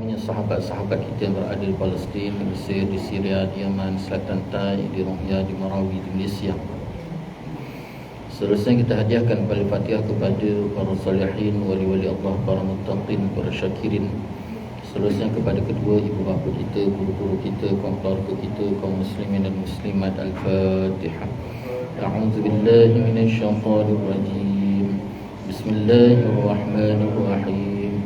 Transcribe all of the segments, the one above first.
sahabat-sahabat kita yang berada di Palestin, di Mesir, di Syria, di Yaman, Selatan Tai, di Rohingya, di Marawi, di Malaysia. Seterusnya kita hadiahkan Al-Fatihah kepada para salihin, wali-wali Allah, para muttaqin, para syakirin. Seterusnya kepada kedua ibu bapa kita, guru-guru kita, kaum keluarga kita, kaum muslimin dan muslimat. Al-Fatihah. A'udzu billahi minasyaitonir rajim. Bismillahirrahmanirrahim.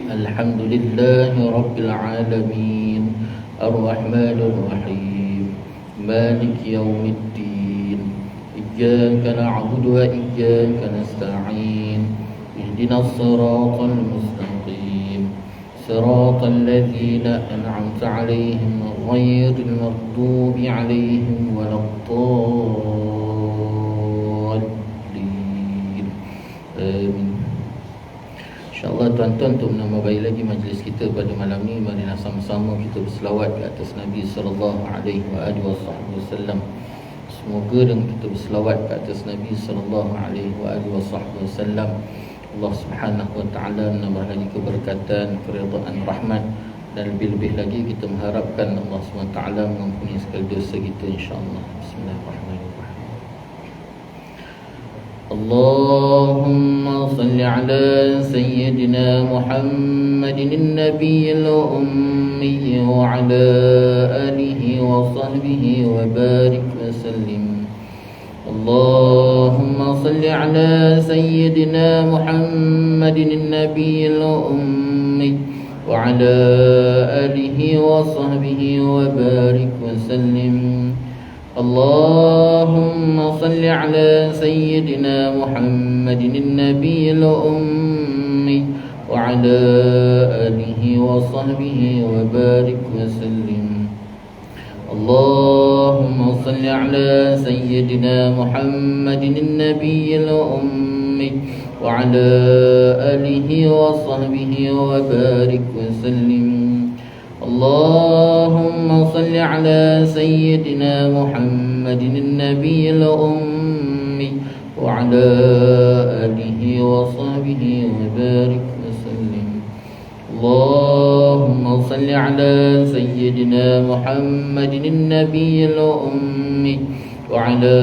Alhamdulillahi rabbil alamin. Ar-Rahmanir Rahim. Maliki yaumiddin. Iyyaka na'budu wa iyyaka nasta'in. Ihdinas siratal mustaqim. Siratal ladzina an'amta 'alaihim ghairil maghdubi 'alaihim waladdallin. Amin. InsyaAllah tuan-tuan, untuk menambah baik lagi majlis kita pada malam ni, mari sama-sama kita berselawat ke atas Nabi SAW. Semoga dengan kita berselawat ke atas Nabi SAW, Allah Subhanahu Wa Taala menambah lagi keberkatan, keridaan, rahmat, dan lebih-lebih lagi kita mengharapkan Allah Subhanahu Wa Taala mengampuni segala dosa kita, insya-Allah. Bismillahirrahmanirrahim. اللهم صل على سيدنا محمد النبي الأمي وعلى آله وصحبه وبارك وسلم. اللهم صل على سيدنا محمد النبي الأمي وعلى آله وصحبه وبارك وسلم. اللهم صل على سيدنا محمد النبي الأمي وعلى آله وصحبه وبارك وسلم. اللهم صل على سيدنا محمد النبي الأمي وعلى آله وصحبه وبارك وسلم. اللهم صل على سيدنا محمد النبي الأمي وعلى آله وصحبه وبارك وسلم. اللهم صل على سيدنا محمد النبي الأمي وعلى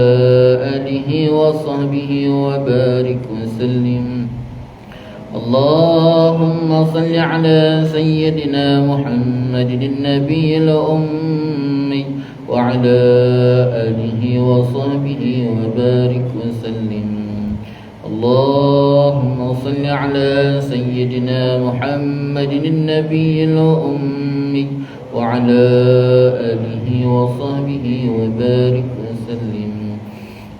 آله وصحبه وبارك وسلم. اللهم صل على سيدنا محمد النبي الأمي وعلى آله وصحبه وبارك وسلم. اللهم صل على سيدنا محمد النبي الأمي وعلى آله وصحبه وبارك وسلم.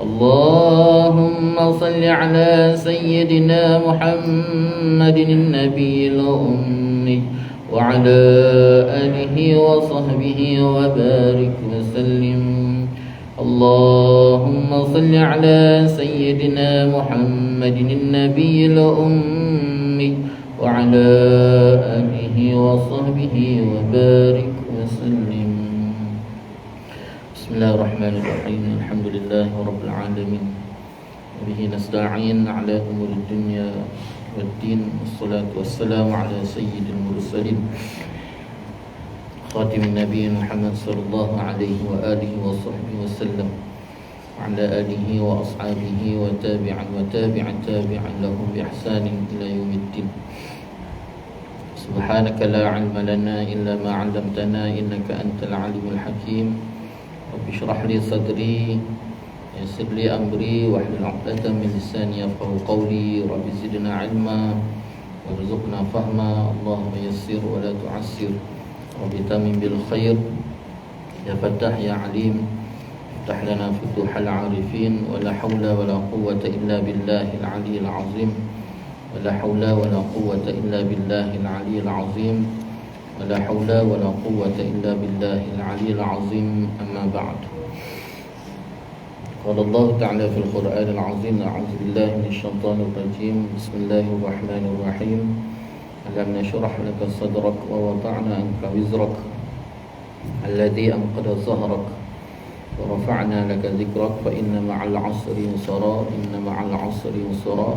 اللهم صل على سيدنا محمد النبي الأمي وعلى آله وصحبه وبارك وسلم. اللهم صل على سيدنا محمد النبي الأمي وعلى آله وصحبه وبارك وسلم. بسم الله الرحمن الرحيم. الحمد لله رب العالمين، وبه نستعين على أمور الدنيا والدين، والصلاة والسلام على سيد المرسلين خاتم النبي محمد صلى الله عليه وآله وصحبه وسلم، وعلى آله وأصحابه وتابعا لهم بإحسان إلى يوم الدين. سبحانك لا علم لنا إلا ما علمتنا إنك أنت العليم الحكيم. رب اشرح لي صدري ويسر لي أمري واحلل عقدة من لساني يفقهوا قولي. رب زدنا علما وارزقنا فهما. اللهم يسر ولا تعسر، رب تمم بالخير. يا فتاح يا عليم، افتح لنا فتوح العارفين. ولا حول ولا قوة إلا بالله العلي العظيم. ولا حول ولا قوة إلا بالله العلي العظيم. ولا حول ولا قوة إلا بالله العلي العظيم. أما بعد، قال الله تعالى في القرآن العظيم: أعوذ بالله من الشيطان الرجيم. بسم الله الرحمن الرحيم. ألم نشرح لك صدرك ووضعنا عنك وزرك الذي أنقض ظهرك ورفعنا لك ذكرك فإن مع العسر يسرا إن مع العسر يسرا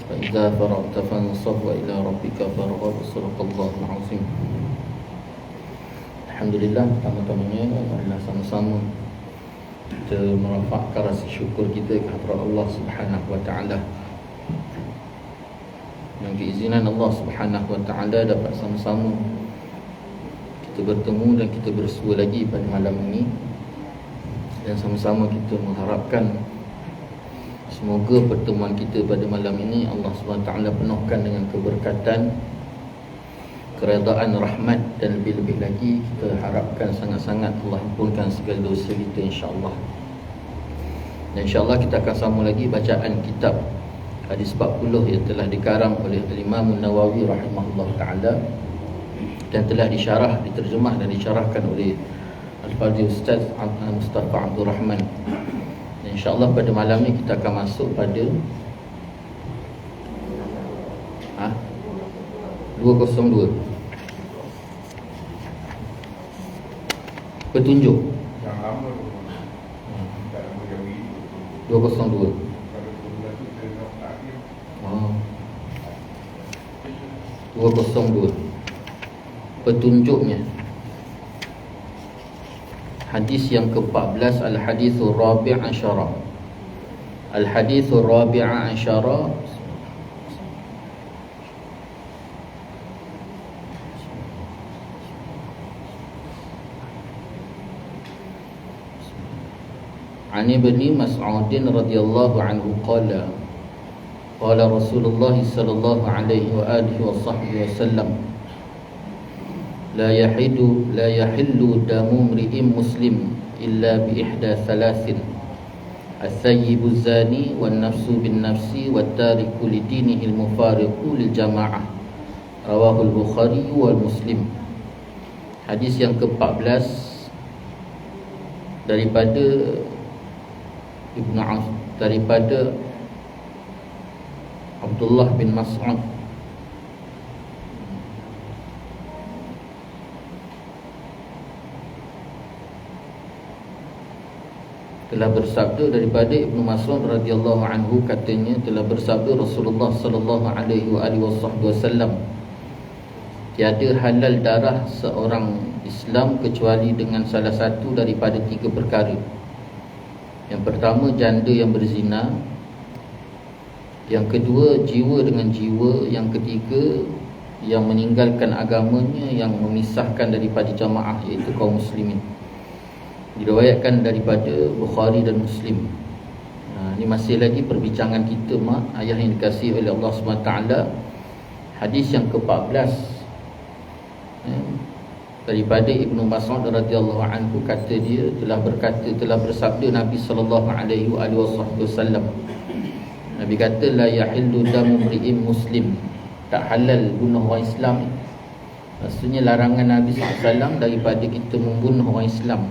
فإذا فرغت فانصب وإلى ربك فارغب. صدق الله العظيم. Alhamdulillah, pertama-tamanya adalah sama-sama kita merafakkan rasa syukur kita kepada Allah Subhanahu wa taala. Dengan keizinan Allah Subhanahu wa taala dapat sama-sama kita bertemu dan kita bersua lagi pada malam ini. Dan sama-sama kita mengharapkan semoga pertemuan kita pada malam ini Allah Subhanahu wa taala penuhkan dengan keberkatan, keredaan, rahmat, dan lebih-lebih lagi kita harapkan sangat-sangat Allah ampunkan segala dosa kita insya-Allah. Dan insya-Allah kita akan sambung lagi bacaan kitab hadis 40 yang telah dikarang oleh Imam Nawawi rahimahullah taala dan telah disyarah, diterjemah dan disyarahkan oleh Al-Fadhil Ustaz Mustafa Abdul Rahman. InsyaAllah pada malam ni kita akan masuk pada 202 petunjuk. Yang lama tu tak lama yang ini 202. pada bulan tu saya nak akhir 202 petunjuknya. Hadis yang ke-14, Al-Hadithur Rabi' Asyara. Al-Hadithur Rabi' Asyara. An Ibni Mas'ud radhiyallahu anhu qala qala Rasulullah sallallahu alaihi wa alihi wa sahbihi wasallam la yahillu damu mri'in muslim illa bi ihda thalathin as-sayyibu zani wan nafsu bin nafsi wat tariku li dinihi al-mufariqu lil jamaah. Rawahu al-Bukhari wal Muslim. Hadis yang ke-14 daripada daripada Abdullah bin Mas'ud telah bersabda, daripada Ibnu Mas'ud radhiyallahu anhu katanya telah bersabda Rasulullah sallallahu alaihi wasallam, tiada halal darah seorang Islam kecuali dengan salah satu daripada 3 perkara. Yang pertama, janda yang berzina. Yang kedua, jiwa dengan jiwa. Yang ketiga, yang meninggalkan agamanya, yang memisahkan daripada jamaah, iaitu kaum muslimin. Diriwayatkan daripada Bukhari dan Muslim. Ini masih lagi perbincangan kita, mak ayah yang dikasihi oleh Allah SWT. Hadis yang ke-14 daripada Ibnu Mas'ud radhiyallahu anhu, kata dia telah bersabda Nabi sallallahu alaihi wasallam. Nabi kata, la yahillu damu mri'in muslim, tak halal bunuh orang Islam. Maksudnya larangan Nabi SAW daripada kita membunuh orang Islam.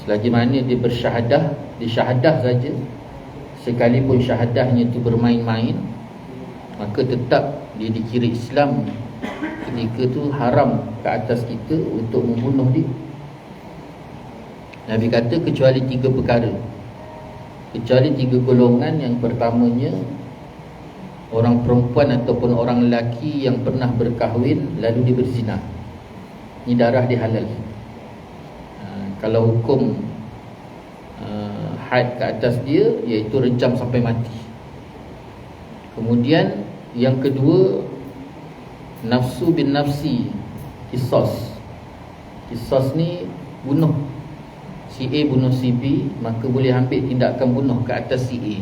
Selagi mana dia bersyahadah, dia syahadah saja, sekalipun syahadahnya itu bermain-main, maka tetap dia dikira Islam. Ketika tu haram ke atas kita untuk membunuh dia. Nabi kata kecuali 3 perkara, kecuali 3 golongan. Yang pertamanya, orang perempuan ataupun orang lelaki yang pernah berkahwin lalu dia berzina. Ini darah dia halal. Kalau hukum had ke atas dia, iaitu rejam sampai mati. Kemudian yang kedua, nafsu bin nafsi, qisas. Qisas ni bunuh, si A bunuh si B, maka boleh ambil tindakan bunuh ke atas si A.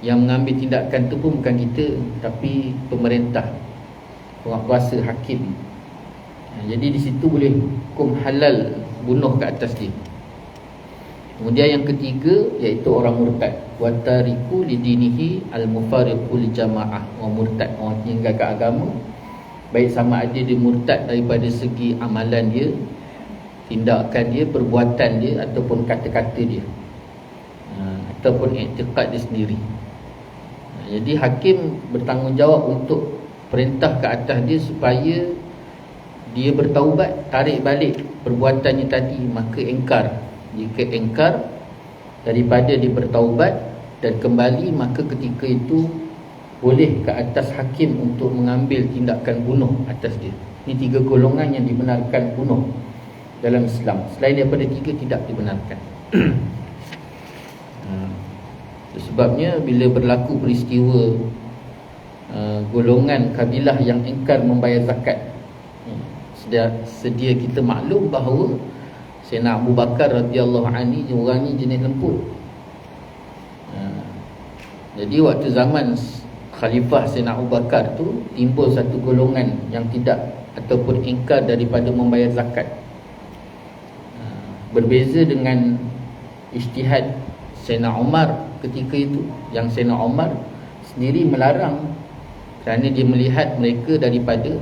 Yang mengambil tindakan tu pun bukan kita, tapi pemerintah, penguasa, hakim. Jadi di situ boleh hukum halal bunuh ke atas dia. Kemudian yang ketiga, iaitu orang murtad, wa tariku li dinihi al-mufariqu li jamaah. Orang murtad, orang tinggalkan agama, baik sama ada dia murtad daripada segi amalan dia, tindakan dia, perbuatan dia, ataupun kata-kata dia, ataupun i'tiqad dia sendiri. Jadi hakim bertanggungjawab untuk perintah ke atas dia supaya dia bertaubat, tarik balik perbuatannya tadi, maka engkar. Jika engkar daripada dia bertaubat dan kembali, maka ketika itu boleh ke atas hakim untuk mengambil tindakan bunuh atas dia. Ini 3 golongan yang dibenarkan bunuh dalam Islam. Selain daripada 3 tidak dibenarkan. Sebabnya bila berlaku peristiwa golongan kabilah yang engkar membayar zakat, sedia kita maklum bahawa Sayyidina Abu Bakar radhiyallahu anhu orang ni jenis lembut. Jadi waktu zaman Khalifah Sayyidina Abu Bakar tu timbul satu golongan yang tidak ataupun ingkar daripada membayar zakat. Berbeza dengan ijtihad Sayyidina Umar ketika itu, yang Sayyidina Umar sendiri melarang kerana dia melihat mereka daripada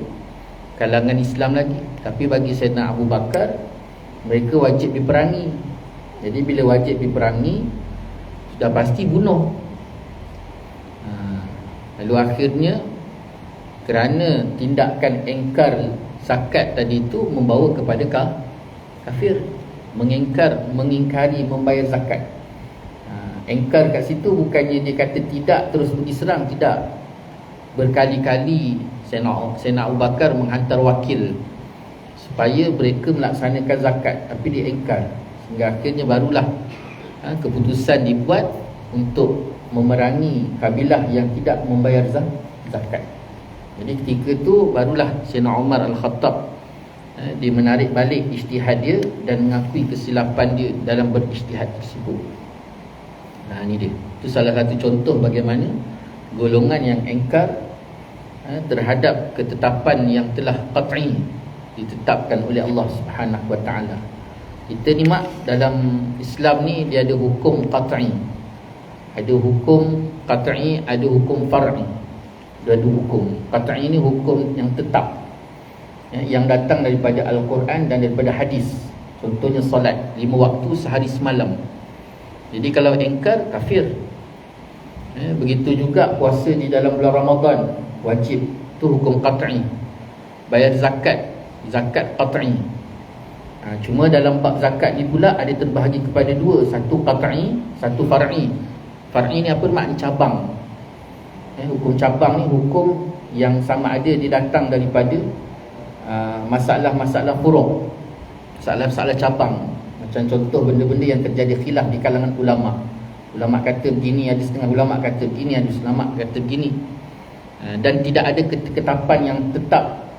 kalangan Islam lagi. Tapi bagi Sayyidina Abu Bakar, mereka wajib diperangi. Jadi bila wajib diperangi, sudah pasti bunuh. Lalu akhirnya kerana tindakan engkar zakat tadi itu membawa kepada kafir, mengingkari membayar zakat. Engkar kat situ bukannya dia kata tidak terus pergi serang, tidak. Berkali-kali Sayyidina Abu Bakar menghantar wakil supaya mereka melaksanakan zakat, tapi dia engkar. Sehingga akhirnya barulah keputusan dibuat untuk memerangi kabilah yang tidak membayar zakat. Jadi ketika itu barulah Sayyidina Umar Al-Khattab dia menarik balik ijtihad dia dan mengakui kesilapan dia dalam berijtihad tersebut. Ini dia. Itu salah satu contoh bagaimana golongan yang engkar terhadap ketetapan yang telah qat'i ditetapkan oleh Allah Subhanahu wa taala. Kita ni mak dalam Islam ni dia ada hukum qat'i. Ada hukum qat'i, ada hukum far'i. Ada hukum. Qat'i ni hukum yang tetap, yang datang daripada Al-Quran dan daripada hadis. Contohnya solat 5 waktu sehari semalam. Jadi kalau engkar, kafir. Begitu juga puasa di dalam bulan Ramadan, wajib. Itu hukum qat'i. Bayar zakat, zakat qat'i. Cuma dalam bab zakat ni pula ada terbahagi kepada 2. Satu qat'i, satu far'i. Far'i ni apa makna cabang. Hukum cabang ni hukum yang sama ada dia datang daripada masalah-masalah furu', masalah-masalah cabang. Macam contoh benda-benda yang terjadi khilaf di kalangan ulama. Ulama kata begini, ada setengah ulama kata begini, ada ulama kata begini. Dan tidak ada ketetapan yang tetap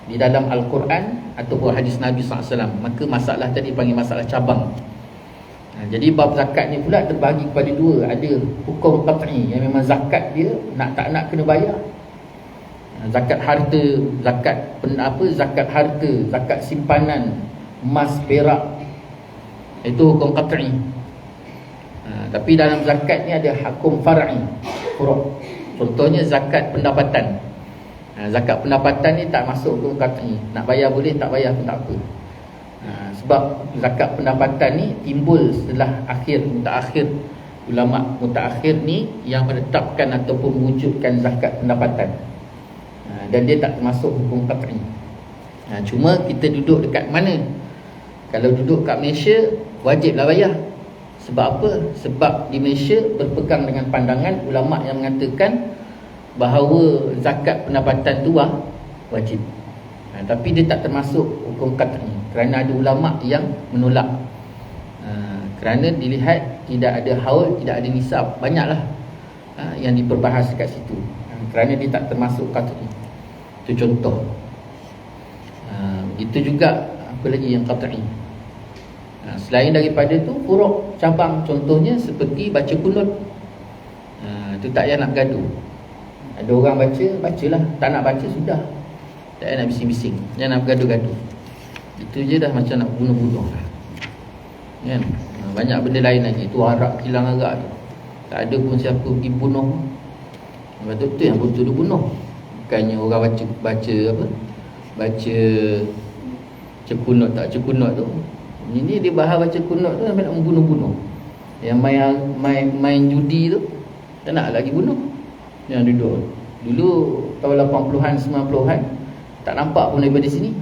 di dalam Al-Quran ataupun hadis Nabi SAW. Maka masalah tadi panggil masalah cabang. Jadi bab zakat ni pula terbahagi kepada 2. Ada hukum qat'i yang memang zakat dia nak tak nak kena bayar. Zakat harta, zakat harta, zakat simpanan, emas, perak, itu hukum qat'i. Tapi dalam zakat ni ada hukum far'i, furu'. Contohnya zakat pendapatan. Zakat pendapatan ni tak masuk hukum qat'i. Nak bayar boleh, tak bayar pun tak apa. Sebab zakat pendapatan ni timbul setelah mutakhir ulama mutakhir ni yang menetapkan ataupun mewujudkan zakat pendapatan. Dan dia tak termasuk hukum qat'i. Cuma kita duduk dekat mana? Kalau duduk kat Malaysia, wajiblah bayar. Sebab apa? Sebab di Malaysia berpegang dengan pandangan ulama yang mengatakan bahawa zakat pendapatan tu wajib. Tapi dia tak termasuk hukum qat'i kerana ada ulama yang menolak. Kerana dilihat tidak ada haul, tidak ada nisab. Banyaklah yang diperbahas kat situ. Kerana dia tak termasuk qat'i. Itu contoh. Itu juga apa lagi yang qat'i. Selain daripada tu furu' cabang, contohnya seperti baca kunut. Itu tak payah nak bergaduh. Ada orang bacalah. Tak nak baca sudah. Tak payah nak bising-bising. Jangan nak bergaduh-gaduh. Itu je dah macam nak bunuh-bunuh lah. Kan? Banyak benda lain lagi. Tu arak, kilang arak tu. Tak ada pun siapa pergi bunuh. Betul-betul yang betul dia bunuh. Bukannya orang baca apa? Baca cekunut tak cekunut tu. Ini dia bahas baca kunut tu sampai nak membunuh-bunuh. Yang main judi tu tak nak lagi bunuh. Yang duduk. Dulu tahun 80-an 90-an tak nampak pun daripada sini.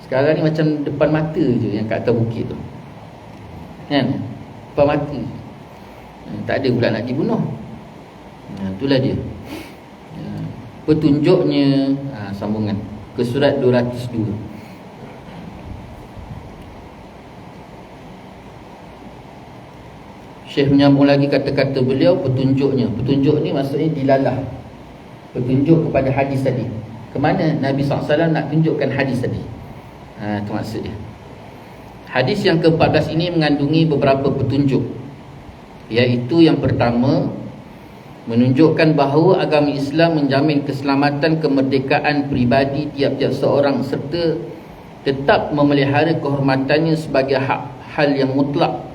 Sekarang ni macam depan mata je yang kat atas bukit tu. Kan? Depan mata. Tak ada pula nak dibunuh. Itulah dia. Petunjuknya sambungan. Muka surat 202. Syekh menyambung lagi kata-kata beliau, petunjuknya. Petunjuk ni maksudnya dilalah, petunjuk kepada hadis tadi. Kemana Nabi SAW nak tunjukkan hadis tadi? Itu maksud dia. Hadis yang ke-14 ini mengandungi beberapa petunjuk, iaitu yang pertama, menunjukkan bahawa agama Islam menjamin keselamatan kemerdekaan peribadi tiap-tiap seorang serta tetap memelihara kehormatannya sebagai hal yang mutlak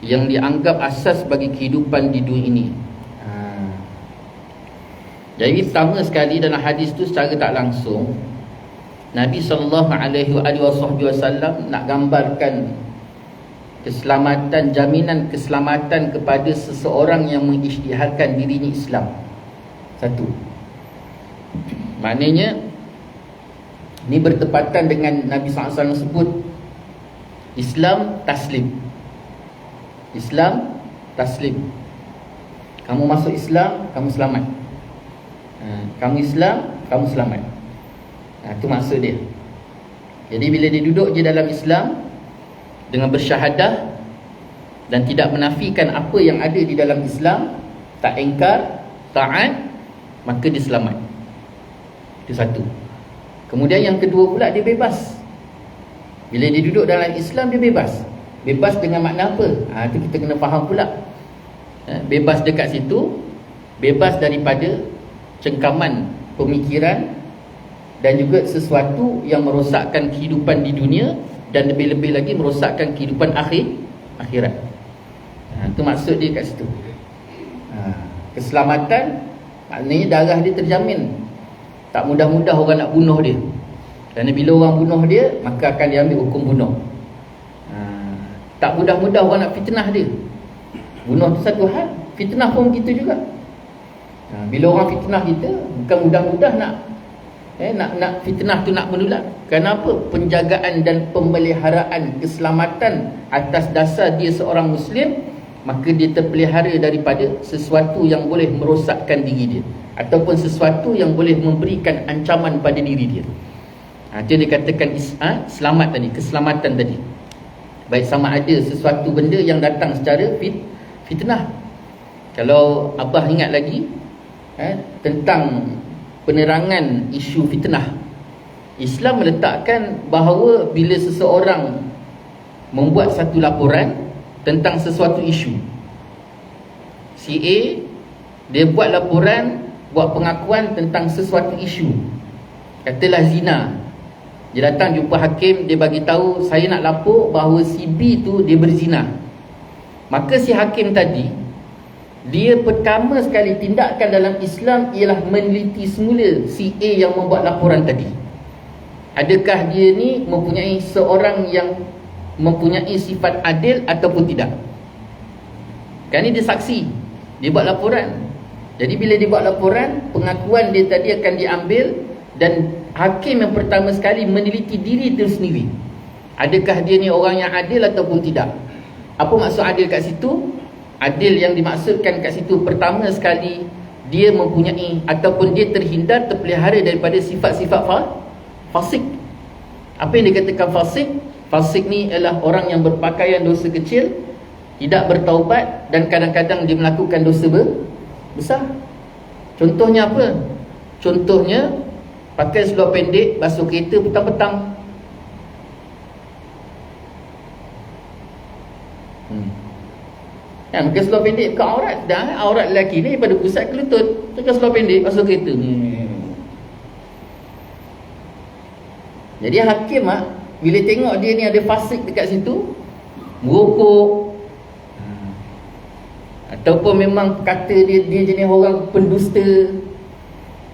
yang dianggap asas bagi kehidupan di dunia ini. Jadi pertama sekali dalam hadis tu secara tak langsung Nabi SAW nak gambarkan keselamatan, jaminan keselamatan kepada seseorang yang mengisytiharkan dirinya Islam. Satu, maknanya ni bertepatan dengan Nabi SAW sebut Islam taslim. Islam taslim. Kamu masuk Islam, kamu selamat. Kamu Islam, kamu selamat. Itu maksud dia. Jadi bila dia duduk je dalam Islam dengan bersyahadah dan tidak menafikan apa yang ada di dalam Islam, tak engkar, taat, maka dia selamat. Itu satu. Kemudian yang kedua pula, dia bebas. Bila dia duduk dalam Islam, dia bebas. Bebas dengan makna apa? Itu kita kena faham pula. Bebas dekat situ, bebas daripada cengkaman pemikiran dan juga sesuatu yang merosakkan kehidupan di dunia dan lebih-lebih lagi merosakkan kehidupan akhirat. Itu maksud dia kat situ. Keselamatan maknanya darah dia terjamin. Tak mudah-mudah orang nak bunuh dia. Kerana bila orang bunuh dia, maka akan diambil hukum bunuh. Tak mudah-mudah orang nak fitnah dia. Bunuh tu satu hal, fitnah pun begitu juga. Bila orang fitnah kita, bukan mudah-mudah nak fitnah tu nak menular. Kenapa? Penjagaan dan pemeliharaan keselamatan atas dasar dia seorang Muslim, maka dia terpelihara daripada sesuatu yang boleh merosakkan diri dia, ataupun sesuatu yang boleh memberikan ancaman pada diri dia. Itu dikatakan selamat tadi, keselamatan tadi. Baik sama ada sesuatu benda yang datang secara fitnah. Kalau Abah ingat lagi tentang penerangan isu fitnah, Islam meletakkan bahawa bila seseorang membuat satu laporan tentang sesuatu isu, si A dia buat laporan, buat pengakuan tentang sesuatu isu, katalah zina. Dia datang jumpa hakim, dia bagi tahu, saya nak lapor bahawa si B tu dia berzina. Maka si hakim tadi, dia pertama sekali tindakan dalam Islam ialah meneliti semula si A yang membuat laporan tadi. Adakah dia ni mempunyai seorang yang mempunyai sifat adil ataupun tidak? Kan ni dia saksi, dia buat laporan. Jadi bila dia buat laporan, pengakuan dia tadi akan diambil dan hakim yang pertama sekali meneliti diri itu sendiri. Adakah dia ni orang yang adil ataupun tidak? Apa maksud adil kat situ? Adil yang dimaksudkan kat situ pertama sekali, dia mempunyai ataupun dia terhindar, terpelihara daripada sifat-sifat fasik. Apa yang dikatakan fasik? Fasik ni ialah orang yang berpakaian dosa kecil, tidak bertaubat dan kadang-kadang dia melakukan dosa besar. Contohnya apa? Contohnya pakai seluar pendek, basuh kereta petang-petang. Pakai seluar pendek bukan aurat. Dah aurat lelaki ni pada pusat ke lutut. Pakai seluar pendek, basuh kereta. Jadi hakim bila tengok dia ni ada fasik dekat situ, merokok, ataupun memang kata dia jenis orang pendusta,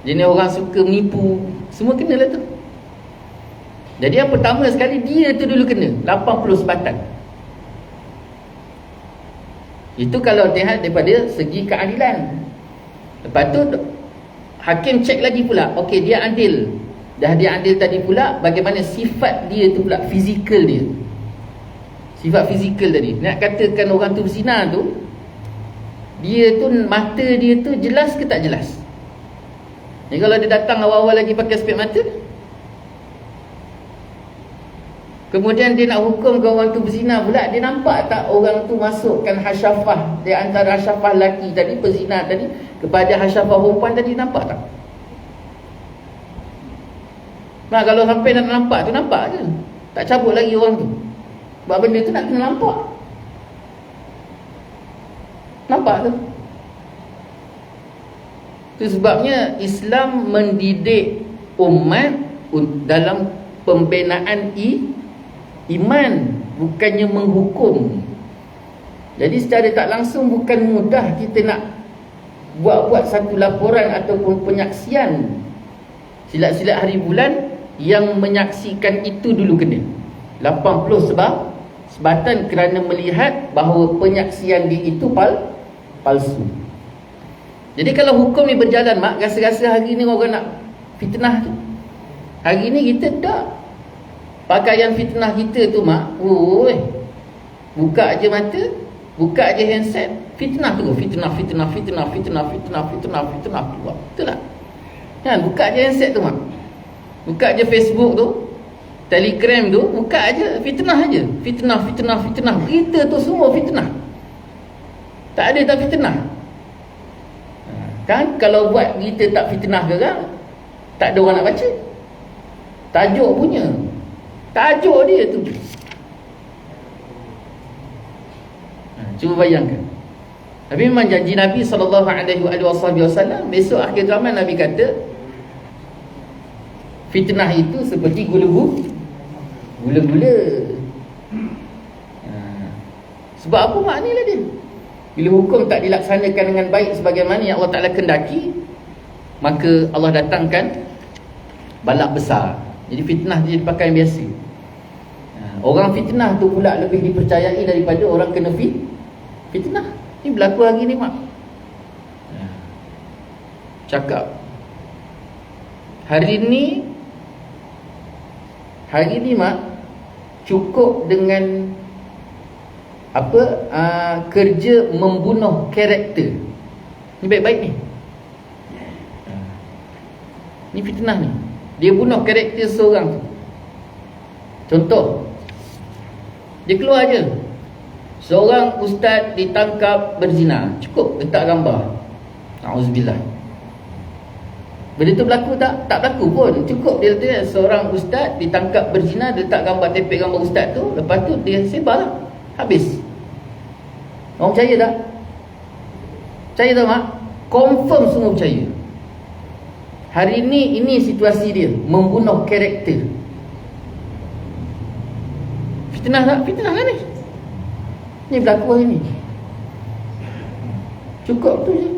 jenis orang suka menipu, semua kena lah tu. Jadi yang pertama sekali, dia tu dulu kena 80 sebatan. Itu kalau lihat daripada segi keadilan. Lepas tu hakim cek lagi pula, okey dia adil. Dah dia adil tadi pula, bagaimana sifat dia tu pula, fizikal dia. Sifat fizikal tadi. Nak katakan orang tu berzina tu, dia tu mata dia tu jelas ke tak jelas? Jadi kalau dia datang awal-awal lagi pakai spek mata, Kemudian dia nak hukum ke orang tu berzina pula, dia nampak tak orang tu masukkan hasyafah di antara hasyafah lelaki tadi, perzina tadi, kepada hasyafah perempuan tadi, nampak tak? Nah, kalau sampai nak nampak tu, nampak je. Tak cabut lagi orang tu. Sebab benda tu nak kena nampak. Nampak tu. Itu sebabnya Islam mendidik umat dalam pembinaan iman, bukannya menghukum. Jadi secara tak langsung bukan mudah kita nak buat satu laporan ataupun penyaksian silat-silat hari bulan yang menyaksikan itu dulu kena 80 sebatan kerana melihat bahawa penyaksian dia itu palsu. Jadi kalau hukum ni berjalan, mak, rasa-rasa hari ni orang nak fitnah tu. Hari ni kita tak pakaian fitnah kita tu, mak. Buka je mata, buka je handset, fitnah tu, fitnah. Betul tak? Kan, buka je handset tu, mak. Buka je Facebook tu, Telegram tu, buka je, fitnah aje. Fitnah. Berita tu semua fitnah. Tak ada tak fitnah. Kan, kalau buat berita tak fitnah ke kan, tak ada orang nak baca. Tajuk punya, tajuk dia tu. Cuba bayangkan. Tapi memang janji Nabi SAW, besok akhir zaman Nabi kata fitnah itu seperti gula-gula. Sebab apa maknanya dia? Bila hukum tak dilaksanakan dengan baik sebagaimana yang Allah Ta'ala kendaki, maka Allah datangkan balak besar. Jadi fitnah dia pakai biasa. Orang fitnah tu pula lebih dipercayai daripada orang kena fitnah. Ini berlaku hari ni, mak. Cakap hari ni mak, cukup dengan kerja membunuh karakter. Ni baik-baik ni. Ni fitnah ni. Dia bunuh karakter seorang tu. Contoh, dia keluar je, seorang ustaz ditangkap berzina, cukup letak gambar. Auzubillah. Benda tu berlaku tak? Tak berlaku pun. Cukup dia letak seorang ustaz ditangkap berzina, dia letak gambar, tepek gambar ustaz tu, lepas tu dia sebar lah. Habis. Orang percaya tak? Percaya tak, mak? Confirm semua percaya. Hari ni ini situasi dia, membunuh karakter. Fitnah tak? Fitnah kan ni. Ni berlaku hari ni. Cukup tu je.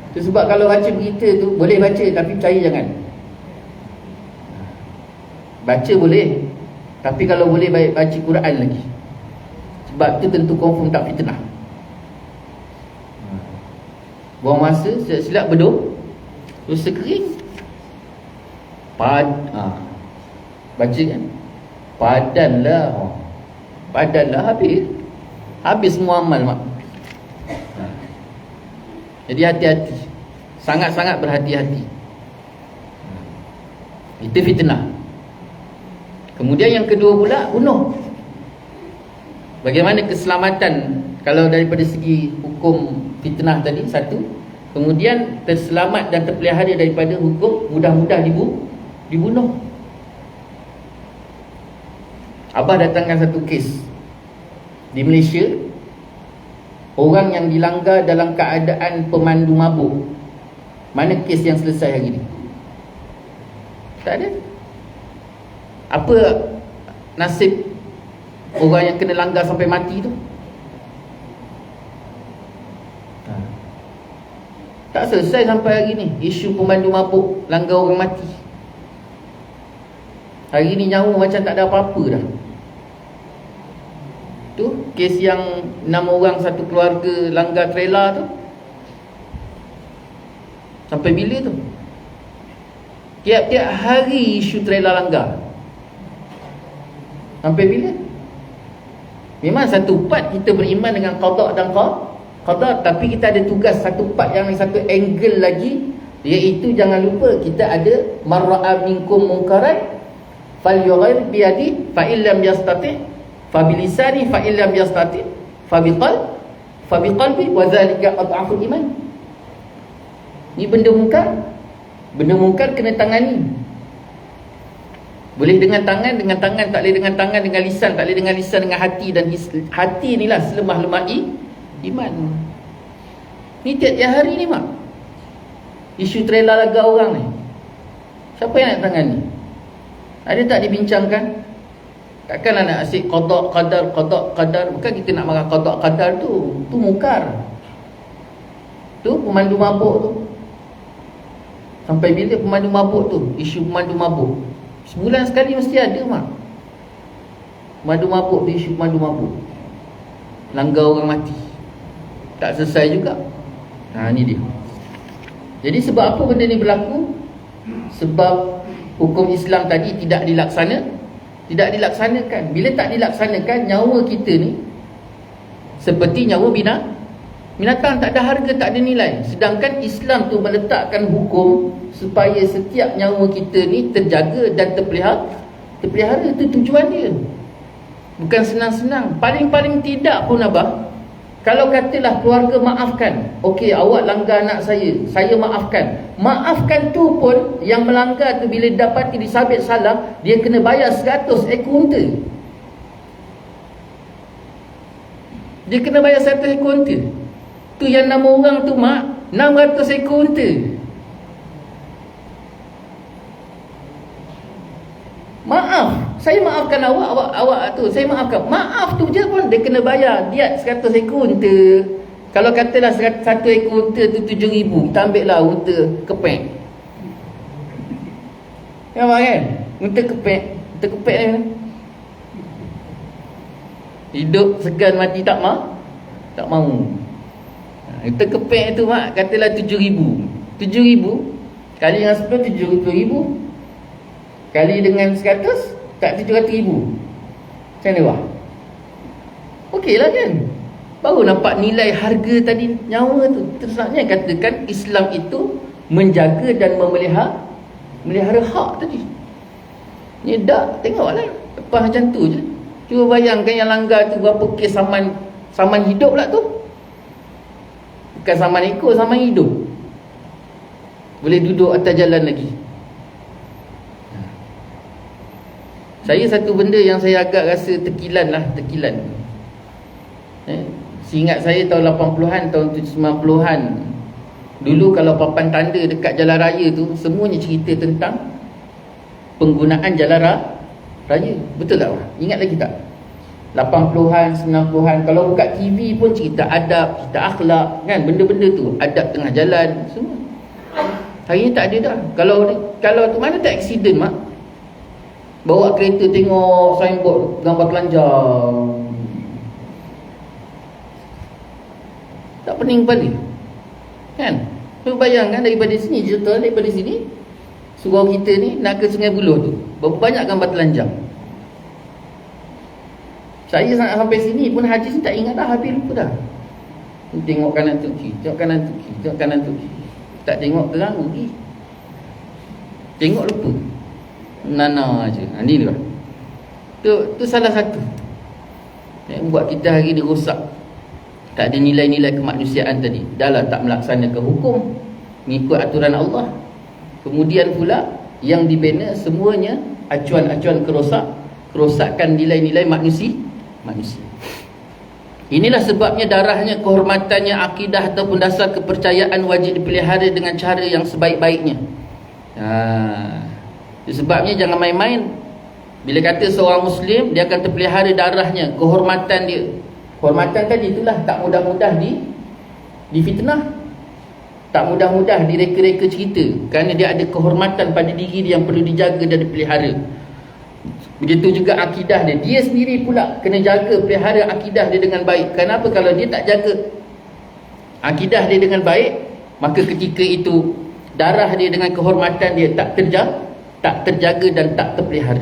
Itu sebab kalau baca berita tu, boleh baca tapi percaya jangan. Baca boleh, tapi kalau boleh baca Quran lagi. Sebab tu tentu confirm tak fitnah. Buang masa, silap beduk, dosa kering. Baca kan? Padanlah habis semua amal, mak. Jadi hati-hati, sangat-sangat berhati-hati. Itu fitnah. Kemudian yang kedua pula, bunuh. Bagaimana keselamatan kalau daripada segi hukum fitnah tadi, satu. Kemudian terselamat dan terpelihara daripada hukum mudah-mudah dibunuh. Abah datangkan satu kes di Malaysia, orang yang dilanggar dalam keadaan pemandu mabuk. Mana kes yang selesai hari ni? Tak ada. Apa nasib orang yang kena langgar sampai mati tu? Tak selesai sampai hari ni. Isu pemandu mabuk langgar orang mati. Hari ni nyawa macam tak ada apa-apa dah. Tu kes yang 6 orang satu keluarga langgar trailer tu, sampai bila tu? Tiap-tiap hari isu trailer langgar. Sampai bila? Memang satu part kita beriman dengan qada dan qadar, tapi kita ada tugas satu part yang satu angle lagi, iaitu jangan lupa kita ada marra'a minkum munkaran falyughayyir bi yadi fa illam yastati fa bi lisani fa illam yastati fa bi qalbi wa dhalika adhaful iman. Ni benda mungkar kena tangani. Boleh dengan tangan, tak boleh dengan tangan, dengan lisan, tak boleh dengan lisan, dengan hati. Dan hati inilah selemah-lemah iman. Ni tiap-tiap hari ni mak, isu trailer laga orang ni, siapa yang nak tangani? Ada tak dibincangkan? Takkanlah nak asyik qada qadar. Bukan kita nak marah qada qadar tu mungkar. Tu pemandu mabuk tu. Sampai bila pemandu mabuk tu? Isu pemandu mabuk sebulan sekali mesti ada mak. Pemandu mabuk tu, isu pemandu mabuk, langgar orang mati, tak selesai juga. Ni dia. Jadi sebab apa benda ni berlaku? Sebab hukum Islam tadi tidak dilaksanakan. Bila tak dilaksanakan, nyawa kita ni seperti nyawa binatang, tak ada harga, tak ada nilai. Sedangkan Islam tu meletakkan hukum supaya setiap nyawa kita ni terjaga dan terpelihara. Itu tujuan dia. Bukan senang-senang. Paling-paling tidak pun abah, kalau katalah keluarga maafkan, okey, awak langgar anak saya maafkan. Maafkan tu pun, yang melanggar tu bila dapati disabit salah, dia kena bayar 100 ekor unta. Dia kena bayar 100 ekor unta. Tu yang 6 orang tu mak, 600 ekor unta. Maaf, saya maafkan awak tu, saya maafkan. Maaf tu je pun dia kena bayar diat 100 ekor unta. Kalau katalah 1 ekor unta tu 7,000, kita ambil lah unta kepek. Ya kan? Unta kepek ni. Hidup segan, mati tak mau. Unta kepek tu mak, katalah 7,000. 7,000 kali dengan 10, 70,000. Kali dengan 100, tak 700,000. Macam mana wah? Okey lah kan? Baru nampak nilai harga tadi nyawa tu. Tersaknya katakan Islam itu menjaga dan memelihara hak tadi. Ni dak, tengoklah. Lepas macam tu je. Cuba bayangkan yang langgar tu berapa kes saman hidup pula tu. Bukan saman ekor, saman hidup. Boleh duduk atas jalan lagi. Saya satu benda yang saya agak rasa tekilan. Seingat saya tahun 80-an, tahun 90-an, dulu kalau papan tanda dekat jalan raya tu, semuanya cerita tentang penggunaan jalan raya. Betul tak? Ingat lagi tak? 80-an, 90-an, kalau buka TV pun cerita adab, cerita akhlak, kan? Benda-benda tu, adab tengah jalan, semua. Hari ni tak ada dah. Kalau tu mana tak aksiden mak? Bawa kereta tengok signboard gambar telanjang, tak pening kepala kan? So bayangkan daripada sini, surau kita ni nak ke Sungai Buloh tu, berapa banyak gambar telanjang. Saya sampai sini pun haji ni tak ingat dah, habis lupa dah. Tengok kanan tu kiri, tengok kanan tu kiri, tak tengok terang lagi, tengok lupa. Nana aja. Ni dia. Tu salah satu yang buat kita hari ni rosak. Tak ada nilai-nilai kemanusiaan tadi. Dahlah tak melaksanakan hukum, mengikut aturan Allah. Kemudian pula yang dibina semuanya acuan-acuan kerosakan nilai-nilai manusia. Inilah sebabnya darahnya, kehormatannya, akidah ataupun dasar kepercayaan wajib dipelihara dengan cara yang sebaik-baiknya. Sebabnya jangan main-main. Bila kata seorang Muslim, dia akan terpelihara darahnya, kehormatan dia. Kehormatan tadi itulah tak mudah-mudah difitnah, tak mudah-mudah direka-reka cerita, kerana dia ada kehormatan pada diri dia yang perlu dijaga dan dipelihara. Begitu juga akidah dia. Dia sendiri pula kena jaga, pelihara akidah dia dengan baik. Kenapa? Kalau dia tak jaga akidah dia dengan baik, maka ketika itu darah dia dengan kehormatan dia tak terjaga dan tak terpelihara.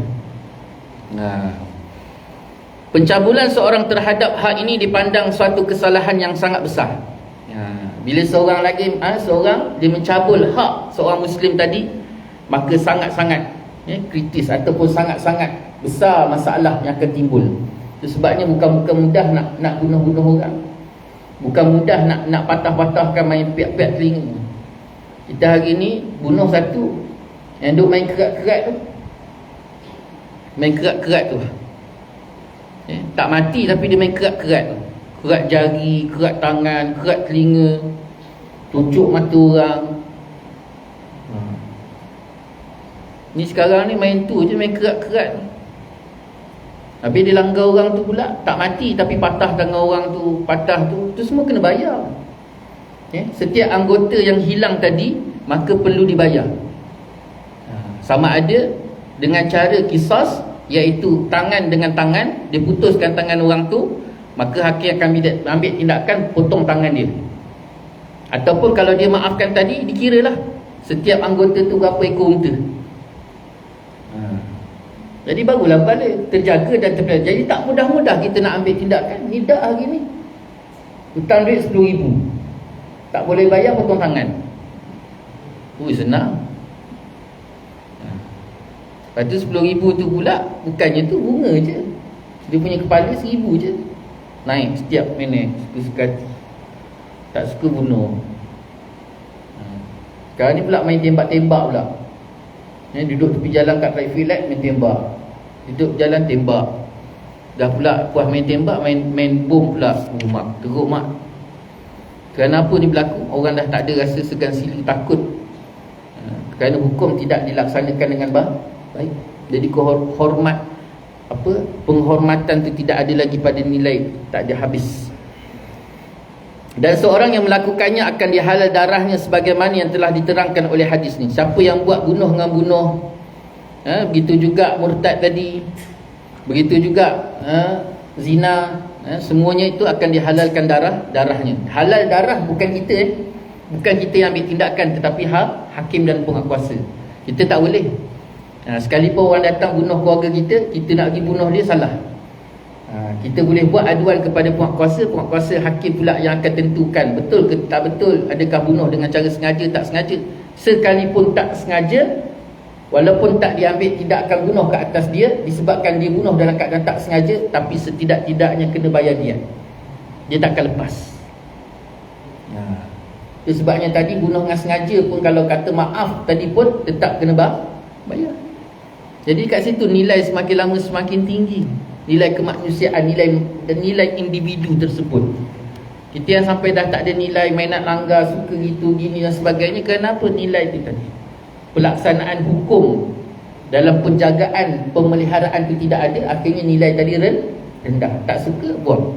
Pencabulan seorang terhadap hak ini dipandang suatu kesalahan yang sangat besar. Bila seorang dia mencabul hak seorang Muslim tadi, maka sangat-sangat kritis ataupun sangat-sangat besar masalah yang akan timbul. Itu sebabnya bukan mudah nak bunuh orang. Bukan mudah nak patah-patahkan main piak-piak telinga. Kita hari ni bunuh satu, yang duk main kerat-kerat tu. Main kerat-kerat tu. Tak mati tapi dia main kerat-kerat tu. Kerat jari, kerat tangan, kerat telinga, tucuk mata orang. Ni sekarang ni main tu je, main kerat-kerat. Habis dia langgar orang tu pula, tak mati tapi patah tangan orang tu, patah tu semua kena bayar. Setiap anggota yang hilang tadi maka perlu dibayar. Sama ada dengan cara qisas, iaitu tangan dengan tangan, dia putuskan tangan orang tu, maka hakim akan ambil tindakan potong tangan dia. Ataupun kalau dia maafkan tadi, dikiralah setiap anggota tu berapa ekor unta. Jadi barulah balik terjaga dan terpelajari. Jadi tak mudah-mudah kita nak ambil tindakan. Ni dak hari ni hutang duit 10,000, tak boleh bayar, potong tangan. Senang. Lepas tu 10,000 tu pula, bukannya tu bunga je, dia punya kepala 1,000 je, naik setiap minit, suka-suka hati. Tak suka bunuh. Sekarang ni pula main tembak-tembak pula. Duduk tepi jalan kat traffic light, main tembak. Duduk jalan tembak. Dah pula puas main tembak, main bom pula. Mak, teruk mak. Kerana apa ni berlaku? Orang dah tak ada rasa segan sila, takut. Kerana hukum tidak dilaksanakan dengan baik. Jadi penghormatan tu tidak ada lagi pada nilai, tak ada habis. Dan seorang yang melakukannya akan dihalal darahnya sebagaimana yang telah diterangkan oleh hadis ni. Siapa yang buat bunuh dengan bunuh, begitu juga murtad tadi, begitu juga zina, semuanya itu akan dihalalkan darahnya. Halal darah bukan kita, bukan kita yang ambil tindakan, tetapi hakim dan penguasa. Kita tak boleh. Sekalipun orang datang bunuh keluarga kita nak pergi bunuh dia, salah. Kita boleh buat aduan kepada penguasa, hakim pula yang akan tentukan betul ke tak betul, adakah bunuh dengan cara sengaja, tak sengaja. Sekalipun tak sengaja, walaupun tak diambil tindakan bunuh ke atas dia disebabkan dia bunuh dalam keadaan tak sengaja, tapi setidak-tidaknya kena bayar dia takkan lepas. Itu sebabnya tadi bunuh dengan sengaja pun kalau kata maaf tadi pun tetap kena bayar. Jadi kat situ nilai semakin lama semakin tinggi, nilai kemanusiaan, nilai individu tersebut. Kita yang sampai dah tak ada nilai, main nak langgar, suka gitu, gini dan sebagainya. Kenapa? Nilai itu tadi, pelaksanaan hukum dalam penjagaan, pemeliharaan itu tidak ada. Akhirnya nilai tadi rendah. Tak suka, buang.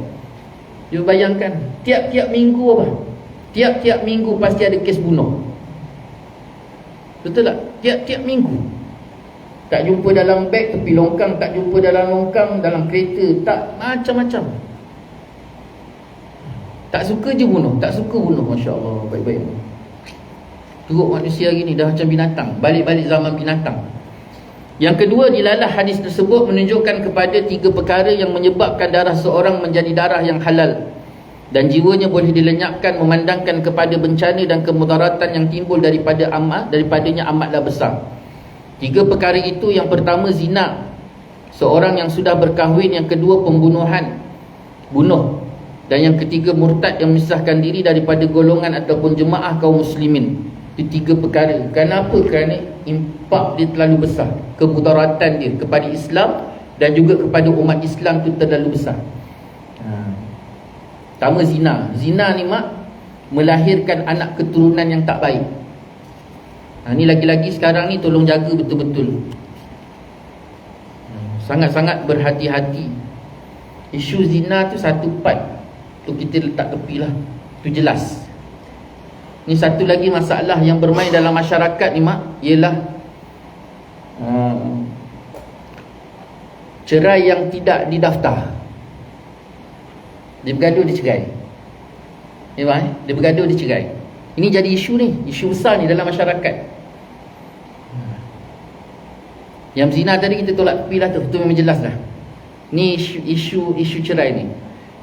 Dia bayangkan tiap-tiap minggu apa? Tiap-tiap minggu pasti ada kes bunuh. Betul tak? Tiap-tiap minggu. Tak jumpa dalam beg, tepi longkang, tak jumpa dalam longkang, dalam kereta, tak, macam-macam. Tak suka je bunuh, tak suka bunuh. Masya Allah, baik-baik. Teruk manusia hari ni, dah macam binatang, balik-balik zaman binatang. Yang kedua, dilalah hadis tersebut menunjukkan kepada 3 perkara yang menyebabkan darah seorang menjadi darah yang halal, dan jiwanya boleh dilenyapkan, memandangkan kepada bencana dan kemudaratan yang timbul daripadanya amatlah besar. 3 perkara itu, yang pertama zina, seorang yang sudah berkahwin. Yang kedua bunuh. Dan yang ketiga murtad yang memisahkan diri daripada golongan ataupun jemaah kaum muslimin. Itu 3 perkara. Kenapa? Kerana impak dia terlalu besar, kemudaratan dia kepada Islam dan juga kepada umat Islam itu terlalu besar. Pertama zina. Zina ni melahirkan anak keturunan yang tak baik. Ni lagi-lagi sekarang ni tolong jaga betul-betul. Sangat-sangat berhati-hati. Isu zina tu satu part, tu kita letak tepi lah, tu jelas. Ni satu lagi masalah yang bermain dalam masyarakat ni ialah cerai yang tidak didaftar. Dia bergaduh, dia cerai. Dia bergaduh, dia cerai. Ini jadi isu ni, isu besar ni dalam masyarakat. Yang zina tadi kita tolak tepi lah tu, itu memang jelas dah. Ni isu cerai ni.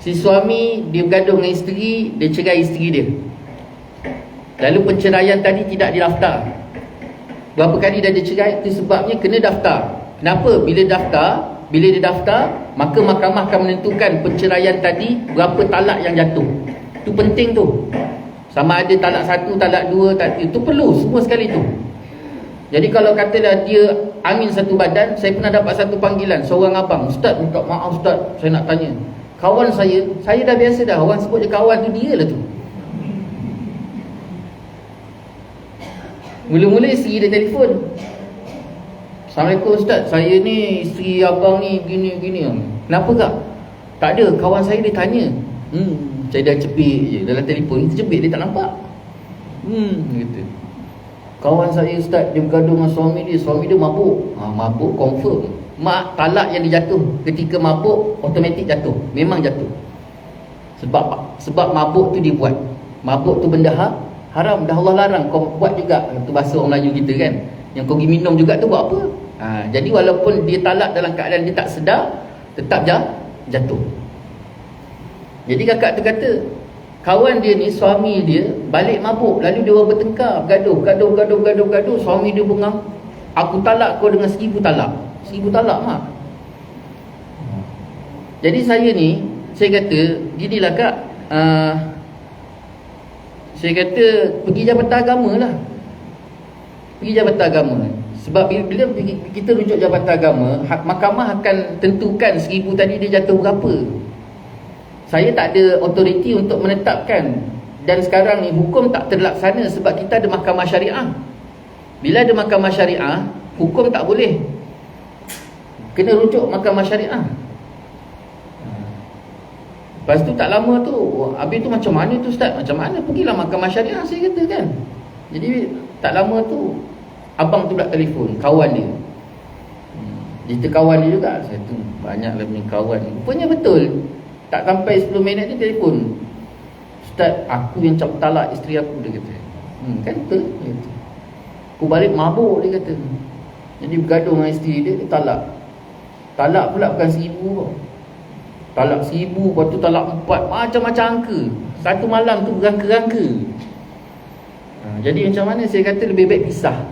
Si suami dia bergaduh dengan isteri, dia cerai isteri dia. Lalu penceraian tadi tidak didaftar. berapa kali dah dicerai, itu sebabnya kena daftar. Kenapa? Bila dia daftar, maka mahkamah akan menentukan perceraian tadi berapa talak yang jatuh. Itu penting tu. Sama ada talak 1, talak 2, itu perlu semua sekali tu. Jadi kalau katalah dia angin satu badan, saya pernah dapat satu panggilan seorang abang, "Ustaz, minta maaf Ustaz, saya nak tanya. Kawan saya dah biasa dah, orang sebut je kawan tu, dia lah tu." Mula-mula isteri dia telefon, "Assalamualaikum Ustaz, saya ni isteri abang ni gini-gini." "Kenapa kak?" "Tak ada, kawan saya dia tanya." Saya dah cepik je dalam telefon, kita cepik dia tak nampak. Gitu. "Kawan saya Ustaz, dia bergaduh dengan suami dia mabuk." Mabuk confirm. Mak talak yang dijatuh ketika mabuk automatik jatuh, memang jatuh. Sebab mabuk tu dia buat. Mabuk tu benda haram, dah Allah larang, kau buat juga. Itu bahasa orang Melayu kita kan. Yang kau pergi minum juga tu buat apa? Jadi walaupun dia talak dalam keadaan dia tak sedar, tetap jatuh. Jadi kakak tu kata, kawan dia ni, suami dia balik mabuk, lalu dia orang bertengkar, gaduh. Suami dia bengang, "Aku talak kau dengan 1000 talak." 1000 talak mak. Jadi saya kata ginilah kak, saya kata pergi Jabatan Agama lah. Pergi Jabatan Agama. Sebab bila kita rujuk Jabatan Agama, mahkamah akan tentukan 1000 tadi dia jatuh berapa. Saya tak ada autoriti untuk menetapkan. Dan sekarang ni hukum tak terlaksana sebab kita ada mahkamah syariah. Bila ada mahkamah syariah, hukum tak boleh. Kena rujuk mahkamah syariah. Lepas tu tak lama tu, habis tu macam mana tu Ustaz? Macam mana? Pergilah mahkamah syariah, saya kata kan. Jadi tak lama tu, abang tu pula telefon, kawan dia. Dia kawan dia juga. Saya tu banyaklah punya kawan. Rupanya betul. Tak sampai 10 minit dia telefon, "Ustaz, aku yang cabut talak isteri aku," dia kata. Kan betul? Dia kata, "Aku balik mabuk," dia kata. Jadi bergaduh dengan isteri dia talak. Talak pula bukan 1000. Talak 1000, lepas tu talak 4, macam-macam angka. Satu malam tu berangka-rangka. Jadi macam mana? Saya kata lebih baik pisah.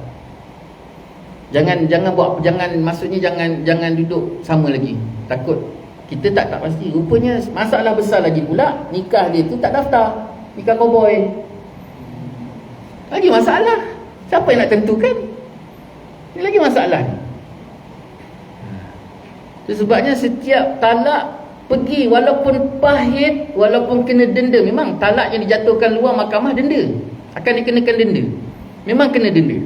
Jangan duduk sama lagi. Takut kita tak pasti. Rupanya masalah besar lagi pula, nikah dia tu tak daftar. Nikah cowboy. Lagi masalah. Siapa yang nak tentukan? Ini lagi masalah ni. Sebabnya setiap talak pergi, walaupun pahit, walaupun kena denda, memang talak yang dijatuhkan luar mahkamah denda, akan dikenakan denda. Memang kena denda.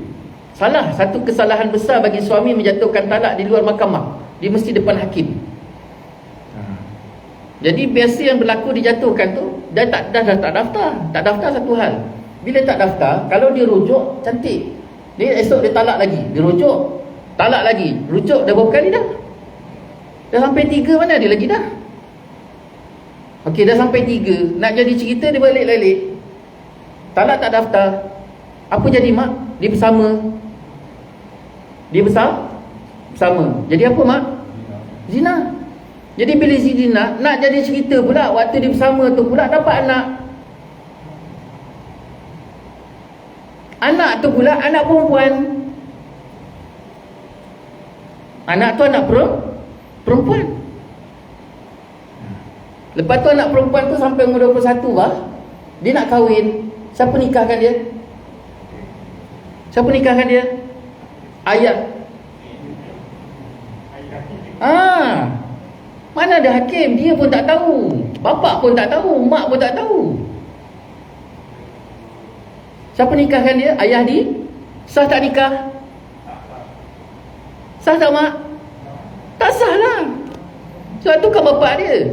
Salah, satu kesalahan besar bagi suami menjatuhkan talak di luar mahkamah. Dia mesti depan hakim. Jadi biasa yang berlaku dijatuhkan tu dah tak daftar. Tak daftar satu hal. Bila tak daftar, kalau dia rujuk, cantik. Dia esok dia talak lagi, dia rujuk, talak lagi, rujuk dah berapa kali dah? Dah sampai 3, mana dia lagi dah? Okey, dah sampai 3. Nak jadi cerita dia balik-balik. Talak tak daftar. Apa jadi mak? Dia bersama. Bersama. Jadi apa mak? Zina. Jadi bila zina, nak jadi cerita pula, waktu dia bersama tu pula dapat anak. Anak tu pula anak perempuan. Anak tu anak perempuan. Lepas tu anak perempuan tu sampai umur 21 dia nak kahwin. Siapa nikahkan dia? Ayah. Mana ada hakim? Dia pun tak tahu. Bapak pun tak tahu. Mak pun tak tahu. Siapa nikahkan dia? Ayah dia. Sah tak nikah? Sah tak mak? Tak sah lah. Sebab tu kan bapak dia.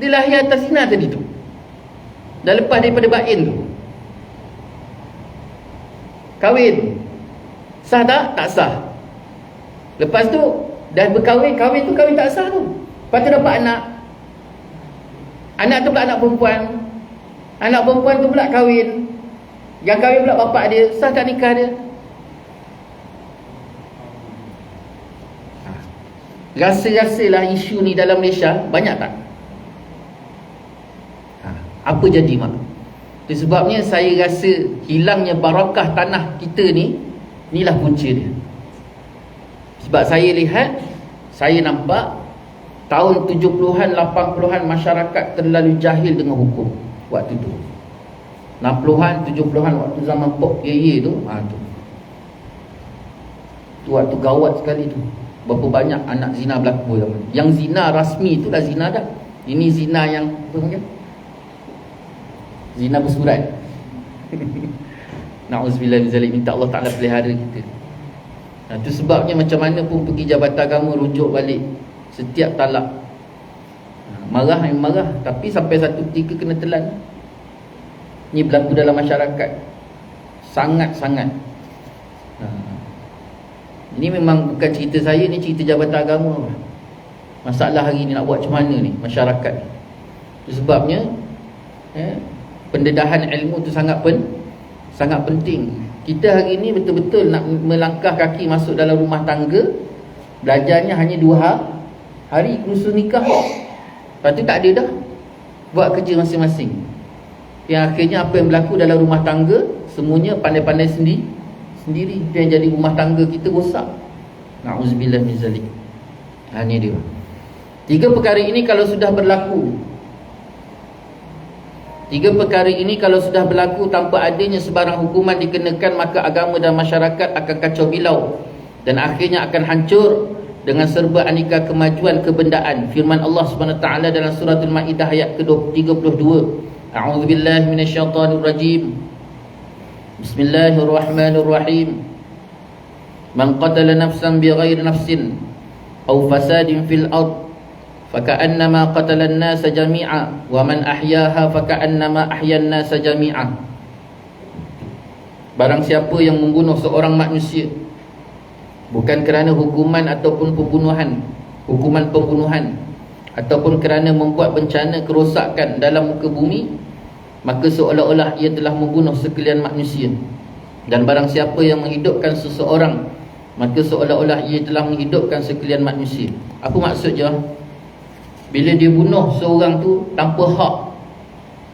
Dia lahir atas zina tadi tu. Dah lepas daripada bain tu. Kahwin. Sah tak? Tak sah. Lepas tu dah berkahwin, kahwin tu kahwin tak sah tu. Lepas tu dapat anak. Anak tu pula anak perempuan. Anak perempuan tu pula kahwin. Yang kahwin pula bapak dia. Sah tak nikah dia? Rasa-rasalah isu ni dalam Malaysia banyak tak? Apa jadi mak? Itu sebabnya saya rasa hilangnya barakah tanah kita ni, inilah punca dia. Sebab saya lihat, saya nampak tahun 70-an, 80-an masyarakat terlalu jahil dengan hukum waktu tu. 60-an, 70-an waktu zaman Pok Yeye tu, tu waktu gawat sekali tu. Berapa banyak anak zina berlaku zaman. Yang zina rasmi tu dah zina dah. Ini zina yang apa panggil? Zina bersurat. Na'udzubillah min zalik, minta Allah Ta'ala pelihara kita. Itu sebabnya macam mana pun pergi Jabatan Agama rujuk balik setiap talak. Marah yang marah, tapi sampai satu ketika kena telan. Ini berlaku dalam masyarakat sangat-sangat. Ini memang bukan cerita saya, ni cerita Jabatan Agama. Masalah hari ni nak buat macam mana ni masyarakat ni. Itu sebabnya pendedahan ilmu tu sangat penting. Kita hari ni betul-betul nak melangkah kaki masuk dalam rumah tangga, belajarnya hanya 2 hari kursus nikah. Lepas tu tak ada dah, buat kerja masing-masing. Yang akhirnya apa yang berlaku dalam rumah tangga, semuanya pandai-pandai sendiri. Itu yang jadi rumah tangga kita rosak. Na'udzubillah min zalik. Ini dia. 3 perkara ini kalau sudah berlaku, 3 perkara ini kalau sudah berlaku tanpa adanya sebarang hukuman dikenakan, maka agama dan masyarakat akan kacau bilau dan akhirnya akan hancur dengan serba aneka kemajuan kebendaan. Firman Allah SWT dalam surah Al-Ma'idah ayat ke-32. A'udzubillahi minasyaitanirrajim. Bismillahirrahmanirrahim. Man qatala nafsan bighairi nafsin aw fasadin fil ard faka'annama qatala an-nasa jami'a wa man ahyaha faka'annama ahya an-nasa jami'a. Barang siapa yang membunuh seorang manusia bukan kerana hukuman ataupun hukuman pembunuhan ataupun kerana membuat bencana kerosakan dalam muka bumi, maka seolah-olah ia telah membunuh sekalian manusia. Dan barang siapa yang menghidupkan seseorang, maka seolah-olah ia telah menghidupkan sekalian manusia. Apa maksudnya? Bila dia bunuh seorang tu tanpa hak,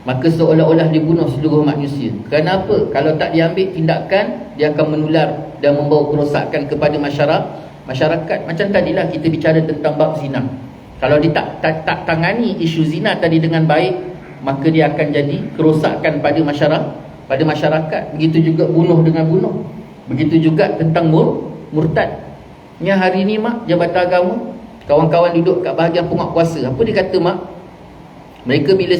maka seolah-olah dia bunuh seluruh manusia. Kenapa? Kalau tak diambil tindakan, dia akan menular dan membawa kerosakan kepada masyarakat. Macam tadilah kita bicara tentang bab zina. Kalau dia tak tangani isu zina tadi dengan baik, maka dia akan jadi kerosakan pada masyarakat. Begitu juga bunuh dengan bunuh. Begitu juga tentang murtad. Ni hari ni mak Jabatan Agama, kawan-kawan duduk kat bahagian penguatkuasa. Apa dia kata mak? Mereka bila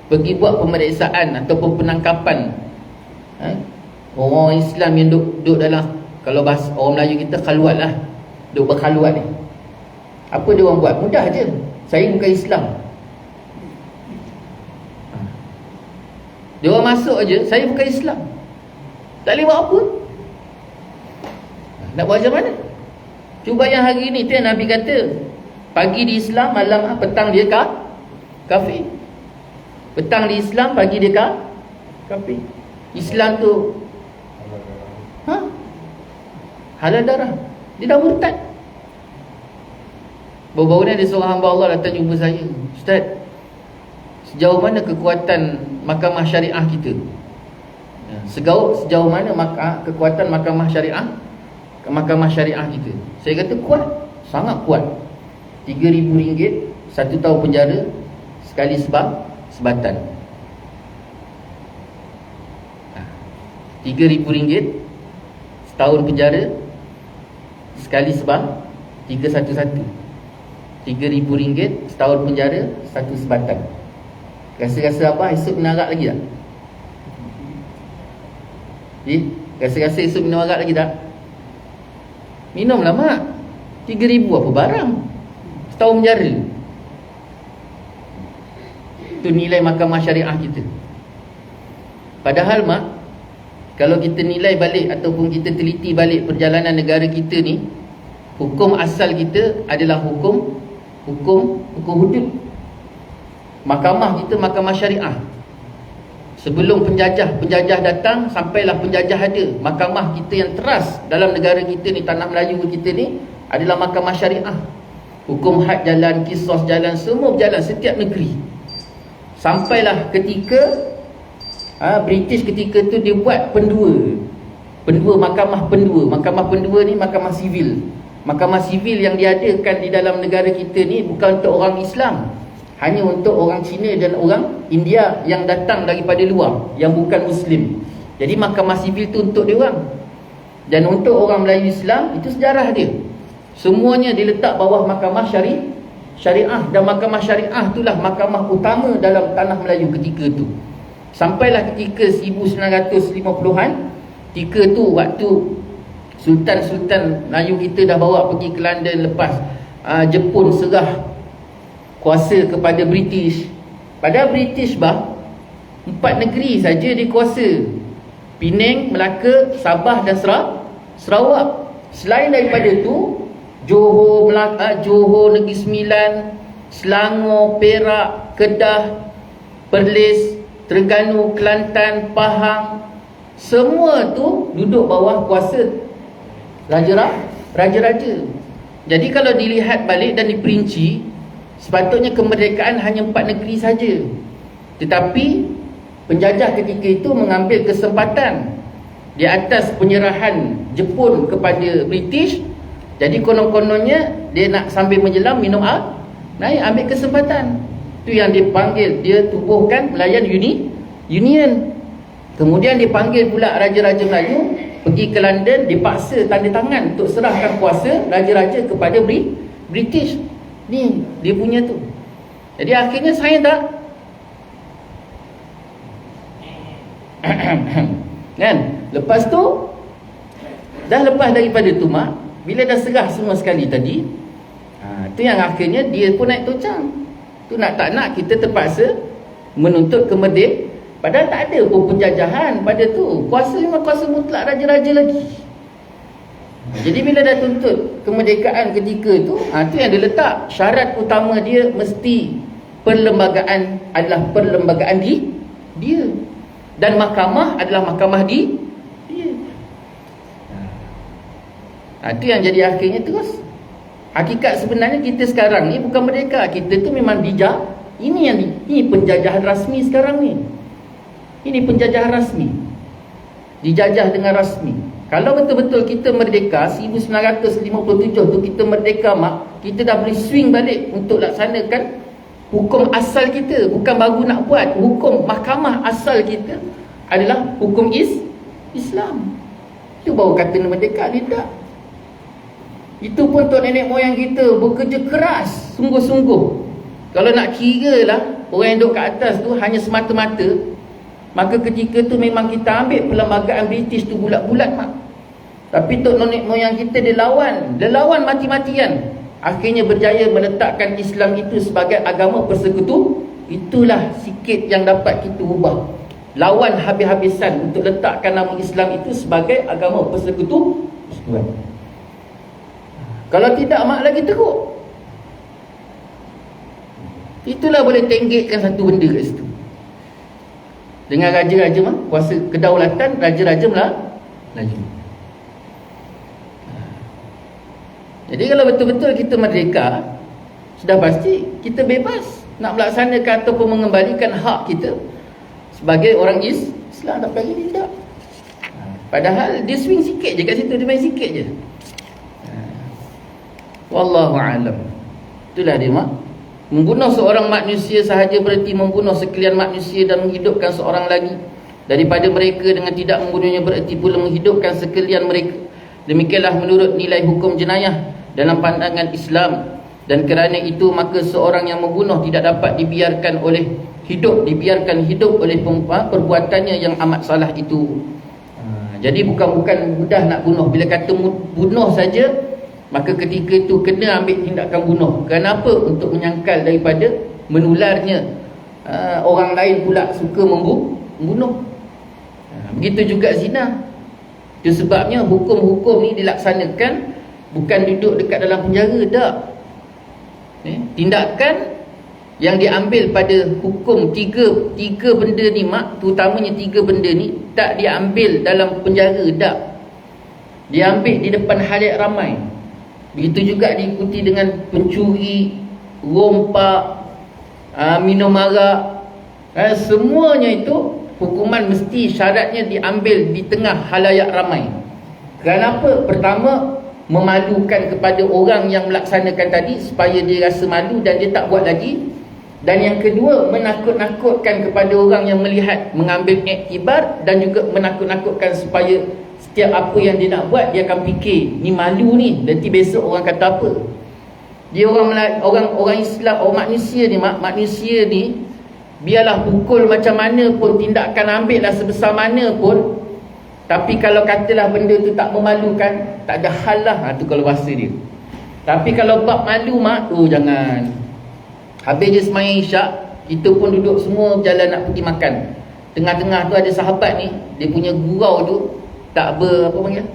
pergi buat pemeriksaan ataupun penangkapan orang Islam yang duduk dalam, kalau bahasa orang Melayu kita, khalwat lah, duduk berkhalwat ni. Apa dia orang buat? Mudah je. Saya bukan Islam. Dia orang masuk aja, saya bukan Islam. Tak boleh buat apa. Nak buat macam mana? Cuba yang hari ni tu yang Nabi kata, pagi di Islam, malam petang dia kafir. Petang di Islam, pagi dia kafir. Islam tu halal darah. Dia dah murtad. Baru-baru ni ada seorang hamba Allah datang jumpa saya. Ustaz, sejauh mana kekuatan mahkamah syariah kita? Sejauh mana kekuatan mahkamah syariah kita? Saya kata kuat, sangat kuat. RM3,000, 1 tahun penjara, sekali sebatan. RM3,000, setahun penjara, sekali 311. RM3,000, setahun penjara, 1 sebatan. Rasa-rasa apa? Esok minum arak lagi tak? Rasa-rasa esok minum arak lagi tak? Minumlah mak. RM3,000 apa barang? Setahun penjara. Itu nilai mahkamah syariah kita. Padahal mak, kalau kita nilai balik ataupun kita teliti balik perjalanan negara kita ni, hukum asal kita adalah hukum hudud. Mahkamah kita mahkamah syariah. Sebelum penjajah datang, sampailah penjajah ada, mahkamah kita yang teras dalam negara kita ni, tanah Melayu kita ni, adalah mahkamah syariah. Hukum had jalan, kisos jalan, semua berjalan setiap negeri. Sampailah ketika British ketika tu dia buat mahkamah pendua ni mahkamah sivil. Mahkamah sivil yang diadakan di dalam negara kita ni bukan untuk orang Islam, hanya untuk orang Cina dan orang India yang datang daripada luar, yang bukan Muslim. Jadi mahkamah sivil tu untuk dia orang. Dan untuk orang Melayu Islam, itu sejarah dia. Semuanya diletak bawah mahkamah syariah. Dan mahkamah syariah itulah mahkamah utama dalam tanah Melayu ketika tu. Sampailah ketika 1950-an, ketika tu waktu Sultan-Sultan Melayu kita dah bawa pergi ke London lepas Jepun serah kuasa kepada British. Padahal British 4 negeri saja dia kuasa: Penang, Melaka, Sabah dan Sarawak. Selain daripada tu, Johor, Negeri Sembilan, Selangor, Perak, Kedah, Perlis, Terengganu, Kelantan, Pahang, semua tu duduk bawah kuasa raja-raja. Jadi kalau dilihat balik dan diperinci, sepatutnya kemerdekaan hanya 4 negeri saja. Tetapi penjajah ketika itu mengambil kesempatan di atas penyerahan Jepun kepada British. Jadi konon-kononnya dia nak sambil menjelam minum naik, ambil kesempatan. Itu yang dipanggil, dia tubuhkan Melayan Union. Kemudian dipanggil pula raja-raja Melayu pergi ke London, dipaksa tanda tangan untuk serahkan kuasa raja-raja kepada British. Ni dia punya tu. Jadi akhirnya saya tak kan? Lepas tu, dah lepas daripada tu bila dah serah semua sekali tadi, tu yang akhirnya dia pun naik tocang. Tu tak nak kita terpaksa menuntut kemerdekaan. Padahal tak ada pun penjajahan pada tu. Kuasa memang kuasa mutlak raja-raja lagi. Jadi bila dah tuntut kemerdekaan ketika tu, tu yang dia letak. Syarat utama dia mesti perlembagaan adalah perlembagaan dia. Dan mahkamah adalah mahkamah dia. Itu yang jadi akhirnya terus. Hakikat sebenarnya kita sekarang ni bukan merdeka. Kita tu memang ini penjajahan rasmi sekarang ni. Ini penjajahan rasmi. Dijajah dengan rasmi. Kalau betul-betul kita merdeka 1957 tu kita merdeka kita dah boleh swing balik untuk laksanakan hukum asal kita. Bukan baru nak buat. Hukum mahkamah asal kita adalah hukum Islam. Itu baru kata merdeka. Tidak. Itu pun tok nenek moyang kita bekerja keras sungguh-sungguh. Kalau nak kira lah orang yang duduk kat atas tu hanya semata-mata, maka ketika tu memang kita ambil perlembagaan British tu bulat-bulat Tapi tok nenek moyang kita dia lawan mati-matian. Akhirnya berjaya meletakkan Islam itu sebagai agama persekutu. Itulah sikit yang dapat kita ubah. Lawan habis-habisan untuk letakkan nama Islam itu sebagai agama persekutu. Kalau tidak lagi teruk. Itulah boleh tenggekkan satu benda kat situ. Dengan raja-raja kuasa kedaulatan raja-raja Melayu. Jadi kalau betul-betul kita merdeka, sudah pasti kita bebas nak melaksanakan ataupun mengembalikan hak kita sebagai orang Islam. Tapi lagi tidak. Padahal dia swing sikit je kat situ, dia main sikit je. Wallahu a'lam. Itulah dia membunuh seorang manusia sahaja berarti membunuh sekalian manusia dan menghidupkan seorang lagi daripada mereka. Dengan tidak membunuhnya berarti pula menghidupkan sekalian mereka. Demikianlah menurut nilai hukum jenayah dalam pandangan Islam. Dan kerana itu maka seorang yang membunuh tidak dapat dibiarkan hidup oleh perbuatannya yang amat salah itu. Jadi bukan mudah nak bunuh. Bila kata bunuh saja, maka ketika itu kena ambil tindakan bunuh. Kenapa? Untuk menyangkal daripada menularnya orang lain pula suka membunuh. Begitu juga zina. Itu sebabnya hukum-hukum ni dilaksanakan bukan duduk dekat dalam penjara, tak. Tindakan yang diambil pada hukum tiga benda ni terutamanya 3 benda ni tak diambil dalam penjara, tak. Diambil di depan halayak ramai. Begitu juga diikuti dengan pencuri, rompak, minum arak, Semuanya itu hukuman mesti syaratnya diambil di tengah halayak ramai. Kenapa? Pertama, memalukan kepada orang yang melaksanakan tadi supaya dia rasa malu dan dia tak buat lagi. Dan yang kedua, menakut-nakutkan kepada orang yang melihat, mengambil iktibar, dan juga menakut-nakutkan supaya setiap apa yang dia nak buat dia akan fikir, ni malu ni, nanti besok orang kata apa. Dia orang Islam, orang manusia ni biarlah pukul macam mana pun, tindakan ambil lah sebesar mana pun, tapi kalau katalah benda tu tak memalukan, tak ada hal lah. Tu kalau bahasa dia. Tapi kalau bab malu mak, jangan. Habis je semayang isyak, kita pun duduk semua berjalan nak pergi makan. Tengah-tengah tu ada sahabat ni, dia punya gurau tu tak apa panggil?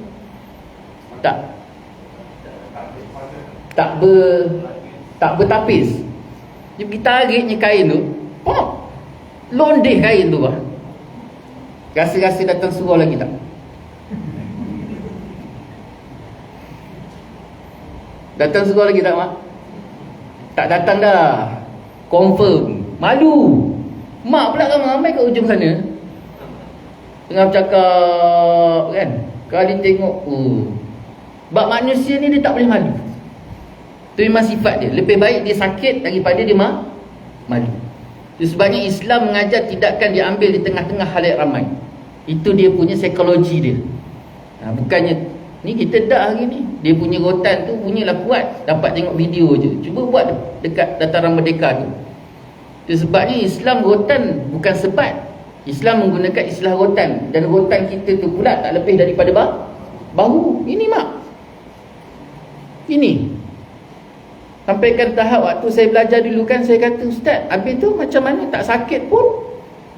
Tak bertapis. Dia pergi tariknya kain tu, londeh kain tu bah. Rasa-rasa datang suruh lagi tak? Datang suruh lagi tak mak? Tak datang dah. Confirm. Malu. Mak pula ramai-ramai kat ujung sana. Tengah bercakap kan. Kali tengok, bab manusia ni dia tak boleh malu. Itu memang sifat dia. Lebih baik dia sakit daripada dia malu. Itu sebabnya Islam mengajar tidakkan diambil di tengah-tengah halayak ramai. Itu dia punya psikologi dia. Bukannya ni kita dah hari ni, dia punya rotan tu punyalah kuat, dapat tengok video je. Cuba buat dekat dataran Merdeka tu. Itu sebabnya Islam rotan bukan sebat. Islam menggunakan istilah rotan, dan rotan kita tu pula tak lebih daripada bahu. Ini mak. Ini. Sampaikan tahap waktu saya belajar dulu kan, saya kata ustaz, habis tu macam mana tak sakit pun.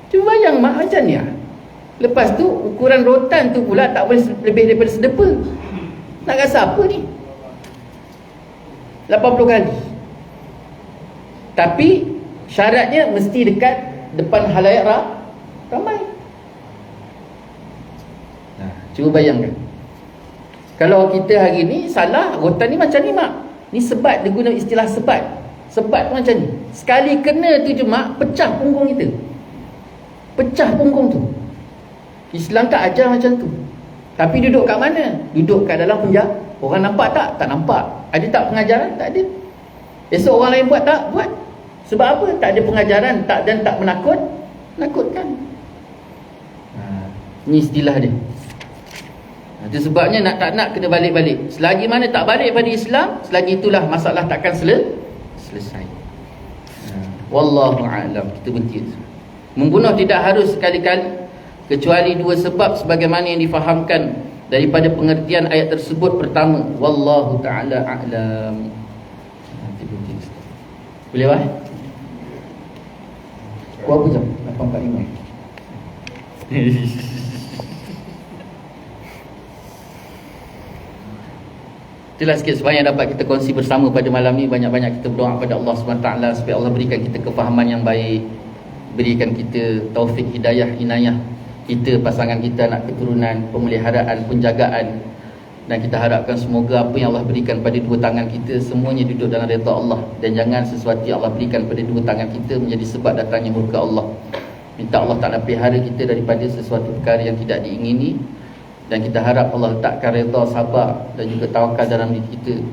Cuba bayang mak macam ni lah. Lepas tu ukuran rotan tu pula tak boleh lebih daripada sedepa. Nak rasa apa ni? 80 kali. Tapi syaratnya mesti dekat depan halayak ramai. Cuba bayangkan. Kalau kita hari ni salah, rotan ni macam ni mak. Ni sebat, dia guna istilah sebat. Sebat tu macam ni. Sekali kena tu je mak, pecah punggung kita. Pecah punggung tu. Islam tak ajar macam tu. Tapi duduk kat mana? Duduk kat dalam penjara. Orang nampak tak? Tak nampak. Ada tak pengajaran? Tak ada. Esok orang lain buat tak? Buat. Sebab apa? Tak ada pengajaran, dan tak menakutkan. Ini istilah dia. Itu sebabnya nak tak nak kena balik-balik. Selagi mana tak balik pada Islam, selagi itulah masalah takkan selesai. Wallahu a'lam. Kita berhenti. Membunuh tidak harus sekali-kali, kecuali dua sebab sebagaimana yang difahamkan daripada pengertian ayat tersebut. Pertama, wallahu ta'ala a'lam. Boleh bah? Berapa jam? 8.45. Itulah sikit sebanyak dapat kita kongsi bersama pada malam ni. Banyak-banyak kita berdoa kepada Allah SWT supaya Allah berikan kita kefahaman yang baik, berikan kita taufik, hidayah, inayah, kita, pasangan kita, anak keturunan, pemeliharaan, penjagaan. Dan kita harapkan semoga apa yang Allah berikan pada dua tangan kita semuanya duduk dalam redha Allah, dan jangan sesuatu yang Allah berikan pada dua tangan kita menjadi sebab datangnya murka Allah. Minta Allah Ta'ala pelihara kita daripada sesuatu perkara yang tidak diingini, dan kita harap Allah letakkan redha, sabar dan juga tawakal dalam diri kita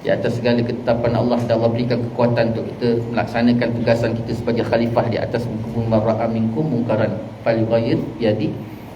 di atas segala ketetapan Allah, dan Allah berikan kekuatan untuk kita melaksanakan tugasan kita sebagai khalifah di atas muka bumi. Mar'a minkum munkaran falyughayyir biyadi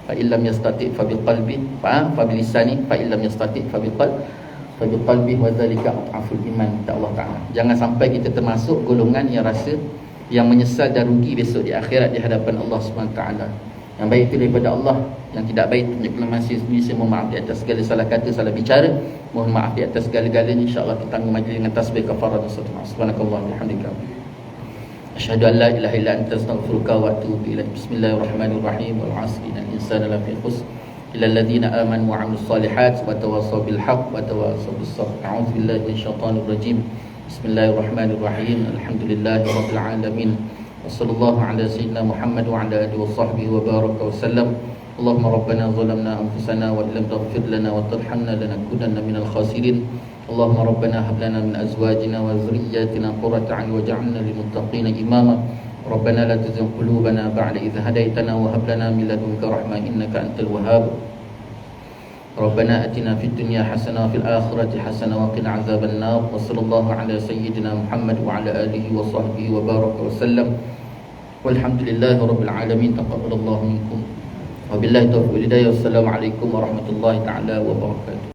fa illam yastati' fa biqalbi fa bilisani fa illam yastati' fa biqalbi wa dzalika aful iman. Allah Taala, jangan sampai kita termasuk golongan yang rasa yang menyesal dan rugi besok di akhirat di hadapan Allah Subhanahu wa taala. Yang baik itu daripada Allah, yang tidak baik itu punya sendiri. Saya mohon maaf di atas segala salah kata, salah bicara. Mohon maaf di atas segala-galanya. InsyaAllah kita tanggung majlis dengan tasbih kafarat dan subhanakallah walhamdulillah. Asyhadu an la ilaha illa anta astaghfiruka wa atubu ilaik. Bismillahirrahmanirrahim. Wal 'asri innal insana lafi khusr illa alladhina amanu wa 'amilus solihat wa tawassaw bil haqq wa tawassaw bis sabr. A'udzu billahi minasyaitonir rajim. Bismillahirrahmanirrahim. Alhamdulillahirabbil alamin. Wassallallahu ala sayyidina Muhammad wa ala alihi wa sahbihi wa baraka wa sallam. Allahumma rabbana zalamna anfusana wa illam taghfir lana wa tarhamna lanakunanna minal khasirin. Allahumma rabbana hab lana min azwajina wa dhurriyyatina qurrata a'yun waj'alna lil muttaqina imama. ربنا لا تزغ قلوبنا بعد إذ هديتنا وهب لنا من لدنك رحمة إنك أنت الوهاب ربنا أتنا في الدنيا حسنة وفي الآخرة حسنة وقنا عذاب النار وصلى الله على سيدنا محمد وعلى آله وصحبه وبارك وسلم والحمد لله رب العالمين تقبل الله منكم وبالله التوفيق والهداية والسلام عليكم ورحمة الله تعالى وبركاته.